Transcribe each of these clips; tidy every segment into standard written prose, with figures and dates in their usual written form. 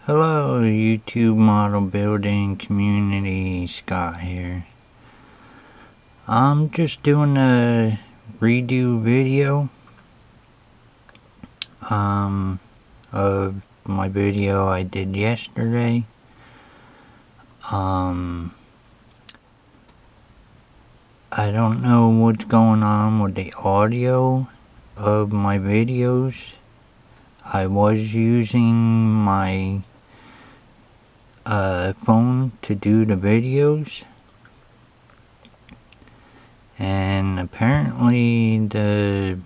Hello YouTube model building community, Scott here. I'm just doing a redo video of my video I did yesterday. I don't know what's going on with the audio of my videos. I was using my phone to do the videos, and apparently the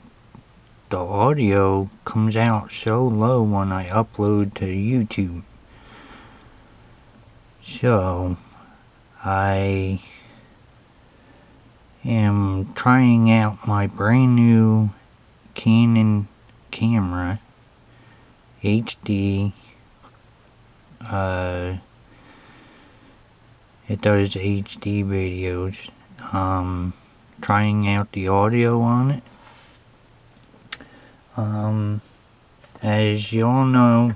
audio comes out so low when I upload to YouTube. So I am trying out my brand new Canon camera HD. It does HD videos. Trying out the audio on it. As you all know,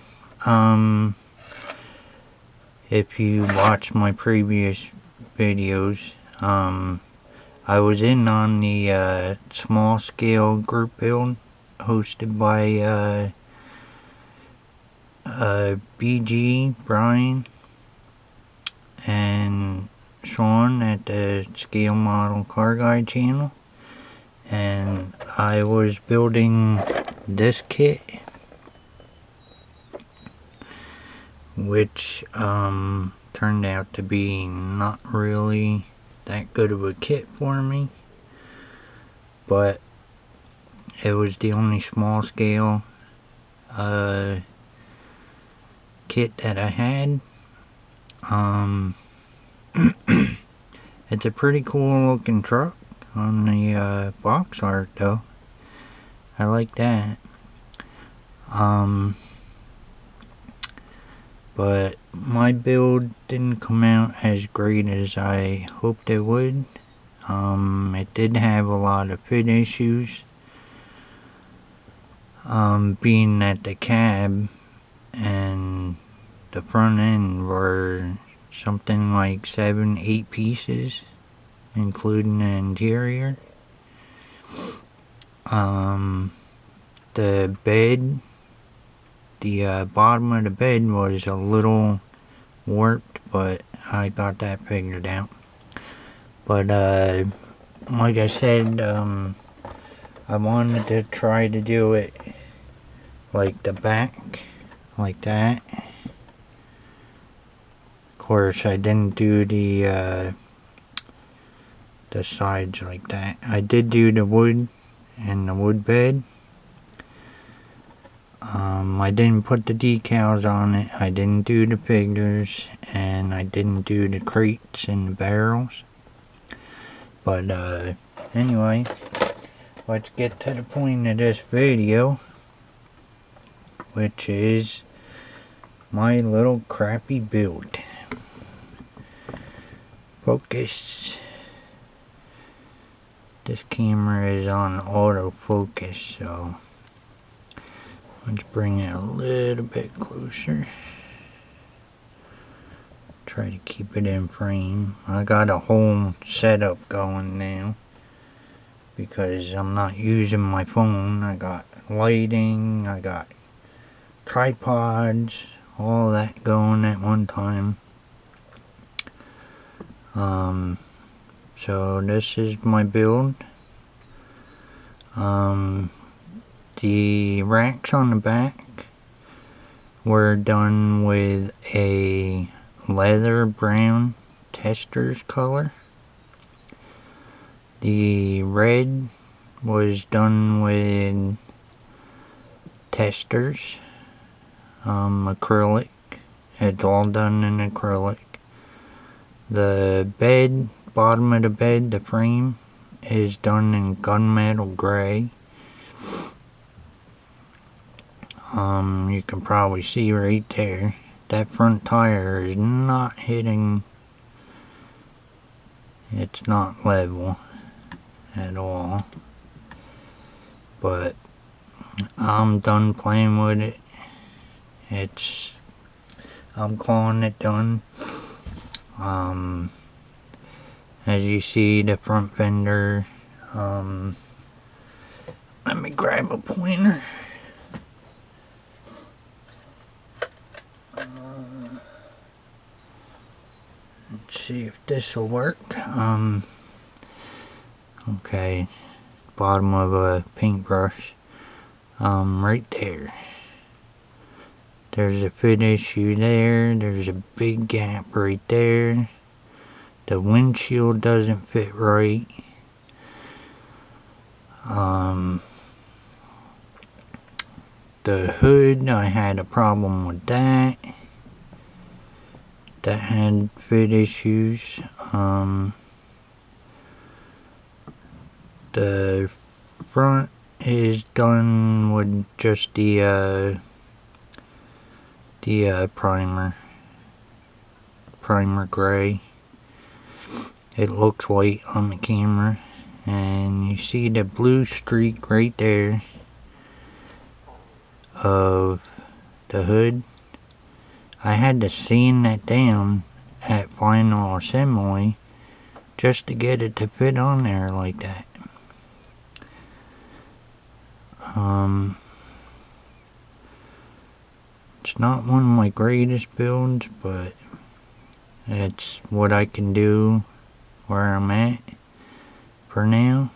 if you watch my previous videos, I was in on the small scale group build hosted by BG, Brian, and Sean at the Scale Model Car Guy channel, and I was building this kit, which turned out to be not really that good of a kit for me, but it was the only small scale kit that I had. It's a pretty cool looking truck on the box art though. I like that. But my build didn't come out as great as I hoped it would. It did have a lot of fit issues. Being that the cab and the front end were something like 7-8 pieces, including the interior. The bed, the bottom of the bed was a little warped, but I got that figured out. But like I said, I wanted to try to do it like the back, like that. Of course, I didn't do the sides like that. I did do the wood and the wood bed. I didn't put the decals on it. I didn't do the figures, and I didn't do the crates and the barrels. But anyway, let's get to the point of this video, which is my little crappy build. Focus. This camera is on autofocus, so let's bring it a little bit closer. Try to keep it in frame. I got a whole setup going now because I'm not using my phone. I got lighting, I got tripods, all that going at one time. So this is my build. The racks on the back were done with a leather brown tester's color. The red was done with testers, acrylic. It's all done in acrylic. The bed, bottom of the bed, the frame, is done in gunmetal gray. You can probably see right there, that front tire is not hitting, it's not level at all. But I'm done playing with it. It's I'm calling it done. As you see, the front fender, let me grab a pointer. Let's see if this will work. Okay, bottom of a paintbrush, right there. There's a fit issue there. There's a big gap right there. The windshield doesn't fit right. The hood, I had a problem with that. That had fit issues. The front is done with just the primer gray. It looks white on the camera, and you see the blue streak right there of the hood. I had to sand that down at final assembly just to get it to fit on there like that. It's not one of my greatest builds, but it's what I can do where I'm at for now,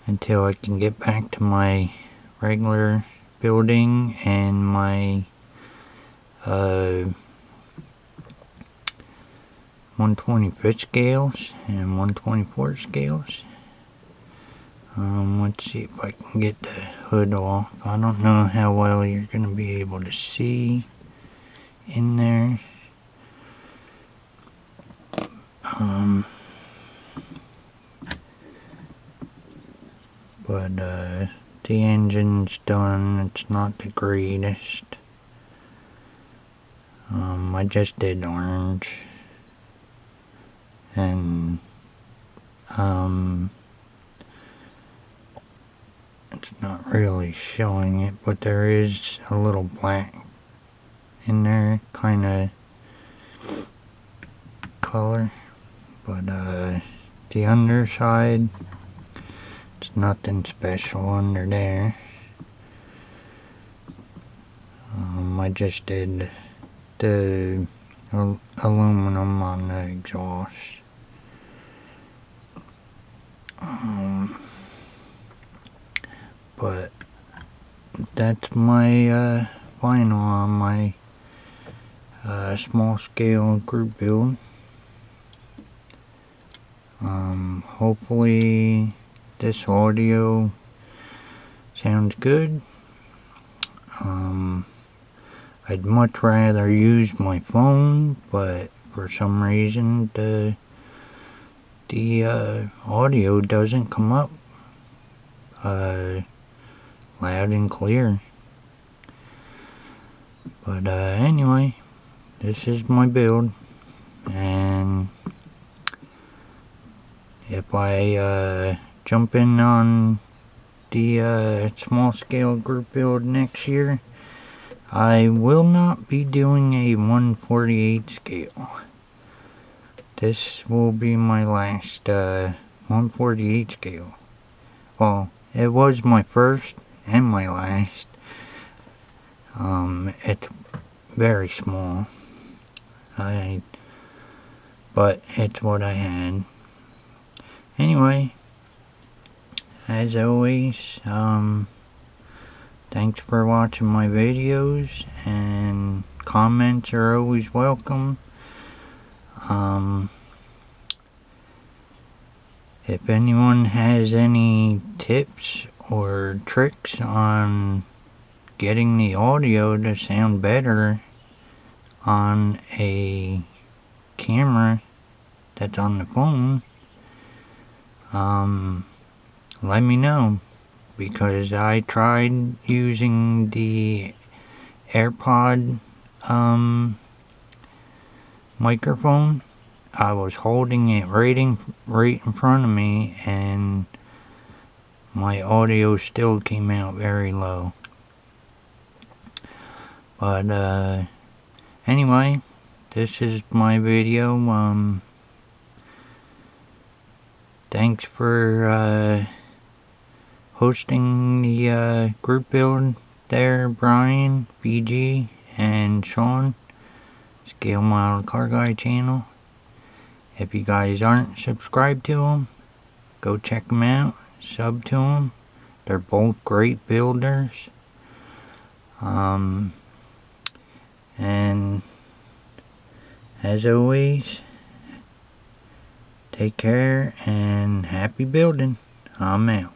until I can get back to my regular building and my 125th scales and 124 scales. Let's see if I can get the hood off. I don't know how well you're going to be able to see in there. But the engine's done. It's not the greatest. I just did orange, and it's not really showing it, but there is a little black in there, kind of color. But the underside, it's nothing special under there. I just did the aluminum on the exhaust. But that's my final on my small scale group build. Hopefully this audio sounds good. I'd much rather use my phone, but for some reason the audio doesn't come up loud and clear. But anyway, this is my build, and if I jump in on the small scale group build next year, I will not be doing a 1/48 scale. This will be my last 1/48 scale. Well, it was my first and my last. It's very small. But it's what I had. Anyway, as always, thanks for watching my videos, and comments are always welcome. If anyone has any tips or tricks on getting the audio to sound better on a camera that's on the phone, let me know, because I tried using the AirPod microphone. I was holding it right in front of me, and my audio still came out very low. But Anyway, this is my video. Thanks for hosting the group build there, Brian, BG, and Sean. Scale Model Car Guy channel. If you guys aren't subscribed to them, go check them out. Sub to them. They're both great builders. And as always, take care and happy building. I'm out.